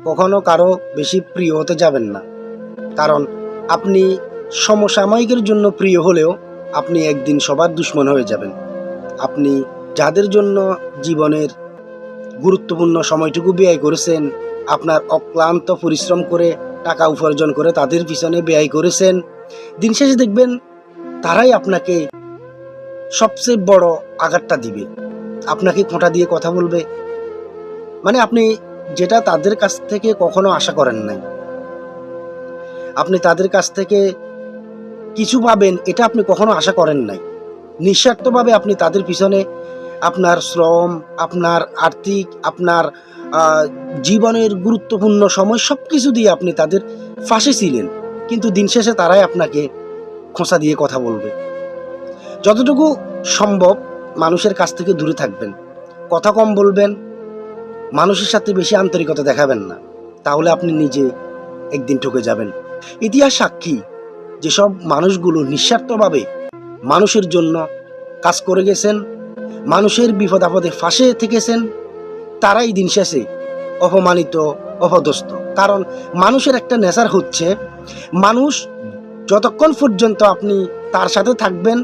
কখনো কারো বেশি প্রিয় হতে যাবেন না, কারণ আপনি সমসাময়িকের জন্য প্রিয় হলেও আপনি একদিন সবার দুশ্মন হয়ে যাবেন। আপনি যাদের জন্য জীবনের গুরুত্বপূর্ণ সময়টুকু ব্যয় করেছেন, আপনার অক্লান্ত পরিশ্রম করে টাকা উপার্জন করে তাদের পিছনে ব্যয় করেছেন, দিন শেষে দেখবেন তারাই আপনাকে সবচেয়ে বড় আঘাতটা দিবে, আপনাকে খোঁটা দিয়ে কথা বলবে। মানে আপনি যেটা তাদের কাছ থেকে কখনো আশা করেন নাই, আপনি তাদের কাছ থেকে কিছু পাবেন এটা আপনি কখনো আশা করেন নাই। নিঃস্বার্থভাবে আপনি তাদের পিছনে আপনার শ্রম, আপনার আর্থিক, আপনার জীবনের গুরুত্বপূর্ণ সময় সব কিছু দিয়ে আপনি তাদের ফাঁসে ছিলেন, কিন্তু দিন শেষে তারাই আপনাকে খোঁচা দিয়ে কথা বলবে। যতটুকু সম্ভব মানুষের কাছ থেকে দূরে থাকবেন, কথা কম বলবেন, মানুষের সাথে বেশি আন্তরিকতা দেখাবেন না, তাহলে আপনি নিজে একদিন ঠকে যাবেন। ইতিহাস সাক্ষী, যেসব মানুষগুলো নিঃস্বার্থভাবে মানুষের জন্য কাজ করে গেছেন, মানুষের বিপদ আপদে ফাঁসে থেকেছেন, তারাই দিন শেষে অপমানিত, অপদস্থ। কারণ মানুষের একটা নেচার হচ্ছে, মানুষ যতক্ষণ পর্যন্ত আপনি তার সাথে থাকবেন,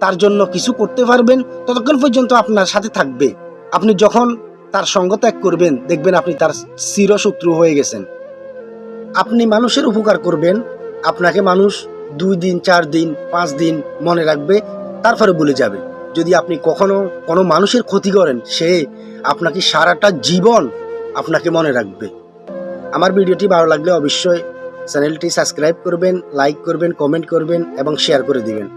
তার জন্য কিছু করতে পারবেন, ততক্ষণ পর্যন্ত আপনার সাথে থাকবে। আপনি যখন তার সঙ্গ ত্যাগ করবেন, দেখবেন আপনি তার চিরশত্রু হয়ে গেছেন। আপনি মানুষের উপকার করবেন, আপনাকে মানুষ 2 দিন, 4 দিন, 5 দিন মনে রাখবে, তারপরে ভুলে যাবে। যদি আপনি কখনো কোনো মানুষের ক্ষতি করেন, সে আপনাকে সারাটা জীবন আপনাকে মনে রাখবে। আমার ভিডিওটি ভালো লাগলে অবশ্যই চ্যানেলটি সাবস্ক্রাইব করবেন, লাইক করবেন, কমেন্ট করবেন এবং শেয়ার করে দিবেন।